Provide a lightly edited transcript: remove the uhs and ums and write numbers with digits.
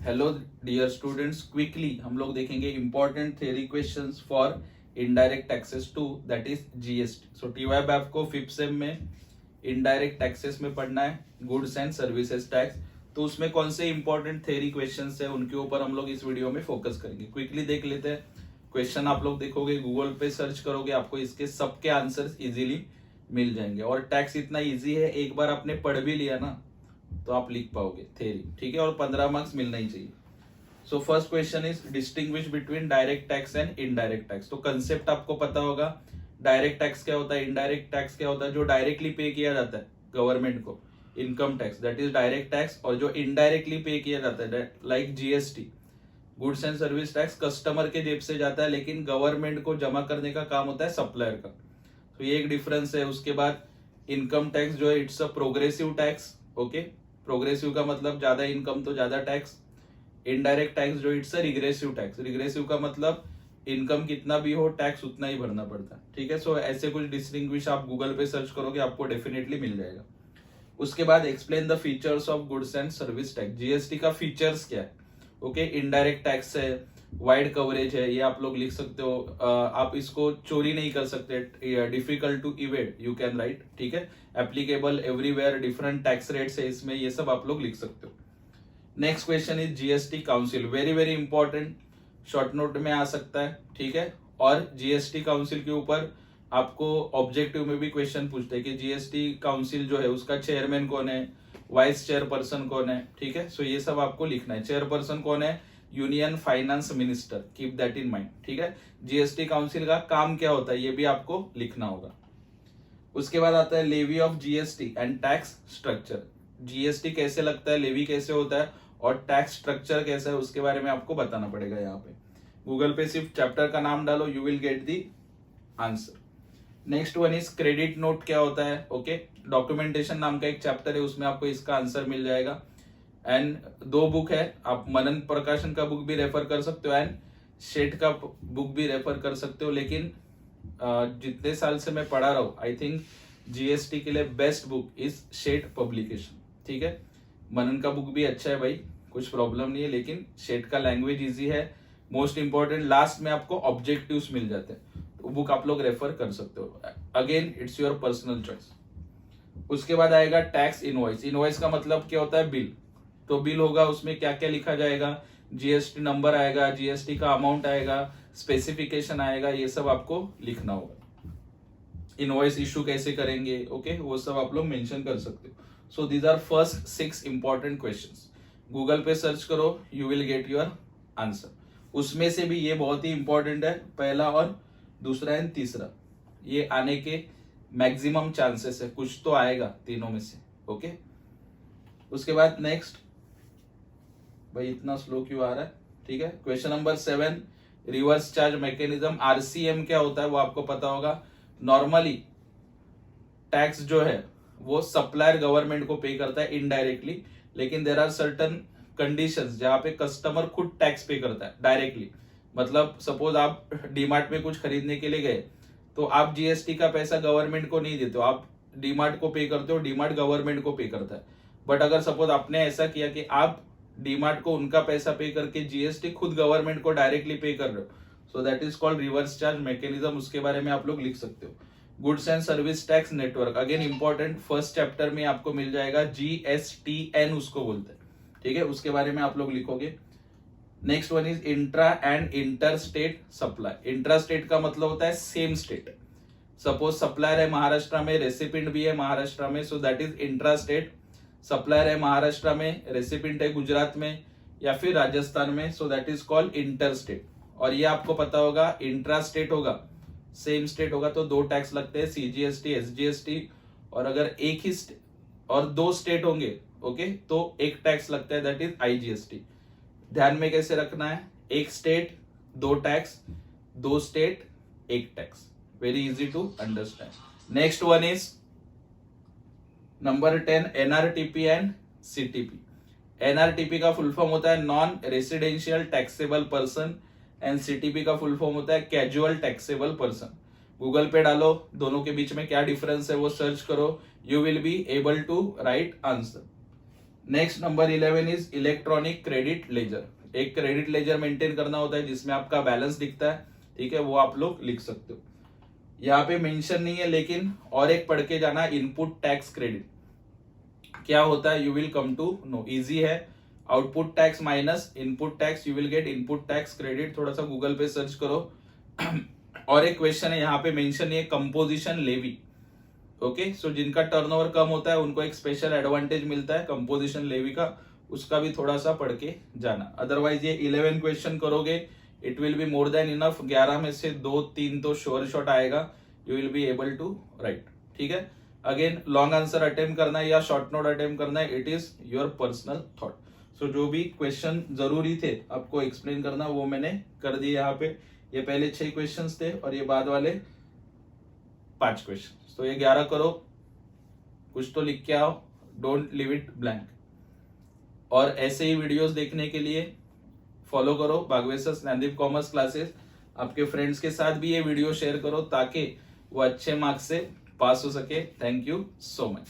Hello dear students, quickly हम लोग देखेंगे important theory questions for indirect taxes two, that is GST. So TY आपको fifth sem में indirect taxes में पढ़ना है, गुड्स एंड सर्विसेज टैक्स। तो उसमें कौन से इंपॉर्टेंट थ्योरी क्वेश्चंस है उनके ऊपर हम लोग इस वीडियो में फोकस करेंगे। क्विकली देख लेते हैं क्वेश्चन। आप लोग देखोगे, गूगल पे सर्च करोगे, आपको इसके सबके आंसर्स इजीली मिल जाएंगे। और टैक्स इतना इजी है, एक बार आपने पढ़ भी लिया ना तो आप लिख पाओगे थ्योरी, ठीक है। और 15 मार्क्स मिलना ही चाहिए। So first question is distinguish between direct tax and indirect tax. तो कंसेप्ट आपको पता होगा, डायरेक्ट टैक्स क्या होता है, इनडायरेक्ट टैक्स क्या होता है। जो डायरेक्टली पे किया जाता है गवर्नमेंट को, income tax, that is direct tax. और जो इनडायरेक्टली पे किया जाता है like GST, goods and service tax, customer के जेब से जाता है लेकिन गवर्नमेंट को जमा करने का काम होता है सप्लायर का। तो ये एक डिफरेंस है। उसके बाद इनकम टैक्स जो है it's a progressive tax, okay. Progressive का मतलब ज्यादा इनकम तो ज्यादा टैक्स। इनडायरेक्ट टैक्स जो it's a regressive tax, regressive का मतलब इनकम कितना भी हो टैक्स उतना ही भरना पड़ता है, ठीक है। सो ऐसे कुछ डिस्टिंग्विश आप गूगल पे सर्च करोगे आपको डेफिनेटली मिल जाएगा। उसके बाद explain the features of goods and service tax. GST का फीचर्स क्या है, ओके। इनडायरेक्ट टैक्स है, वाइड कवरेज है, ये आप लोग लिख सकते हो। आप इसको चोरी नहीं कर सकते, difficult to evade you can write, ठीक है। Applicable everywhere, different tax rates है इसमें, ये सब आप लोग लिख सकते हो। Next question is GST council, very very important, short note में आ सकता है, ठीक है। और जीएसटी काउंसिल के ऊपर आपको ऑब्जेक्टिव में भी क्वेश्चन पूछते हैं कि जीएसटी काउंसिल जो है उसका चेयरमैन कौन है, वाइस चेयरपर्सन कौन है, ठीक है। सो ये सब आपको लिखना है। चेयरपर्सन कौन है, union finance minister, keep that in mind, ठीक है। जीएसटी काउंसिल का काम क्या होता है ये भी आपको लिखना होगा। उसके बाद आता है levy of GST and tax structure. GST कैसे लगता है, लेवी कैसे होता है और टैक्स स्ट्रक्चर कैसा है उसके बारे में आपको बताना पड़ेगा। यहाँ पे गूगल पे सिर्फ चैप्टर का नाम डालो, you will get the answer. Next one is credit note क्या होता है, ओके। डॉक्यूमेंटेशन नाम का एक चैप्टर है, उसमें आपको इसका आंसर मिल जाएगा। एंड दो बुक है, आप मनन प्रकाशन का बुक भी रेफर कर सकते हो एंड शेठ का बुक भी रेफर कर सकते हो। लेकिन जितने साल से मैं पढ़ा रहा हूं, आई थिंक जीएसटी के लिए best book is Sheth publication, ठीक है। मनन का बुक भी अच्छा है भाई, कुछ प्रॉब्लम नहीं है, लेकिन शेठ का लैंग्वेज इजी है। मोस्ट इंपॉर्टेंट लास्ट में आपको ऑब्जेक्टिव्स मिल जाते हैं, तो बुक आप लोग रेफर कर सकते हो। Again it's your personal choice. उसके बाद आएगा टैक्स इनवॉइस। इनवॉइस का मतलब क्या होता है, बिल। तो बिल होगा, उसमें क्या क्या लिखा जाएगा, जीएसटी नंबर आएगा, जीएसटी का अमाउंट आएगा, स्पेसिफिकेशन आएगा, ये सब आपको लिखना होगा। इनवॉइस इशू कैसे करेंगे, ओके, वो सब आप लोग मेंशन कर सकते हो। So these are first 6 important questions. Google पे सर्च करो, you will get your answer. उसमें से भी ये बहुत ही इंपॉर्टेंट है, पहला और दूसरा एंड तीसरा, ये आने के मैक्सिमम चांसेस है, कुछ तो आएगा तीनों में से, ओके। उसके बाद नेक्स्ट, भाई इतना स्लो क्यों आ रहा है, ठीक है। Question number 7, reverse charge mechanism. RCM क्या होता है वो आपको पता होगा। नॉर्मली टैक्स जो है वो सप्लायर गवर्नमेंट को पे करता है इनडायरेक्टली, लेकिन देर आर सर्टन कंडीशंस जहां पे कस्टमर खुद टैक्स पे करता है डायरेक्टली। मतलब सपोज आप डीमार्ट में कुछ खरीदने के लिए गए, तो आप जीएसटी का पैसा गवर्नमेंट को नहीं देते हो, आप डीमार्ट को पे करते हो, डीमार्ट गवर्नमेंट को पे करता है। बट अगर सपोज आपने ऐसा किया कि आप डीमार्ट को उनका पैसा पे करके जीएसटी खुद गवर्नमेंट को डायरेक्टली पे कर रहे हो, so that is called reverse charge mechanism. उसके बारे में आप लोग लिख सकते हो। Goods and service tax network, again important, first chapter में आपको मिल जाएगा, जीएसटीएन उसको बोलते हैं, ठीक है। उसके बारे में आप लोग लिखोगे। Next one is intra and inter state supply. Intra state का मतलब होता है सेम स्टेट। सपोज सप्लायर है महाराष्ट्र में, रेसिपिएंट भी है महाराष्ट्र में, so that is intra state. Supplier है महाराष्ट्र में, रेसिपिएंट है गुजरात में या फिर राजस्थान में, so that is called inter state. और ये आपको पता होगा, इंट्रा स्टेट होगा, सेम स्टेट होगा तो 2 टैक्स लगते हैं, सीजीएसटी, एसजीएसटी। और अगर एक ही और 2 स्टेट होंगे, ओके, तो एक टैक्स लगता है, दैट इज आईजीएसटी। ध्यान में कैसे रखना है, एक state 2 tax, 2 state 1 tax, very easy to understand. Next one is number 10, NRTP and CTP. NRTP का फुल फॉर्म होता है non residential taxable person and CTP का फुल फॉर्म होता है कैजुअल टैक्सेबल पर्सन। गूगल पे डालो, दोनों के बीच में क्या डिफरेंस है वो सर्च करो, you will be able to write answer. Next number 11 is electronic credit ledger. एक क्रेडिट लेजर मेंटेन करना होता है जिसमें आपका बैलेंस दिखता है, ठीक है, वो आप लोग लिख सकते हो। यहाँ पे मेंशन नहीं है लेकिन और एक पढ़ के जाना, इनपुट टैक्स क्रेडिट क्या होता है, you will come to know. Easy है, output tax minus input tax, you will get input tax credit. थोड़ा सा गूगल पे सर्च करो। और एक क्वेश्चन है यहाँ पे मेंशन नहीं है, कंपोजिशन लेवी। ओके, सो जिनका टर्नओवर कम होता है उनको एक स्पेशल एडवांटेज मिलता है कंपोजिशन लेवी का, उसका भी थोड़ा सा पढ़ के जाना। अदरवाइज ये 11 क्वेश्चन करोगे, it will be more than enough. 11 में से 2-3 तो श्योर शॉट आएगा, you will be able to write, ठीक है। अगेन लॉन्ग आंसर अटेम्प्ट करना है या शॉर्ट नोट अटेम्प्ट करना है, it is your personal thought. So जो भी क्वेश्चन जरूरी थे आपको एक्सप्लेन करना वो मैंने कर दिए यहाँ पे। ये पहले 6 क्वेश्चन थे और ये बाद वाले 5 क्वेश्चन। तो ये 11 करो, कुछ तो लिख के आओ, डोंट लीव इट ब्लैंक। और ऐसे ही वीडियोस देखने के लिए फॉलो करो भागवेसर स्नैपदीप कॉमर्स क्लासेस। आपके फ्रेंड्स के साथ भी ये वीडियो शेयर करो ताकि वो अच्छे मार्क्स से पास हो सके। Thank you so much.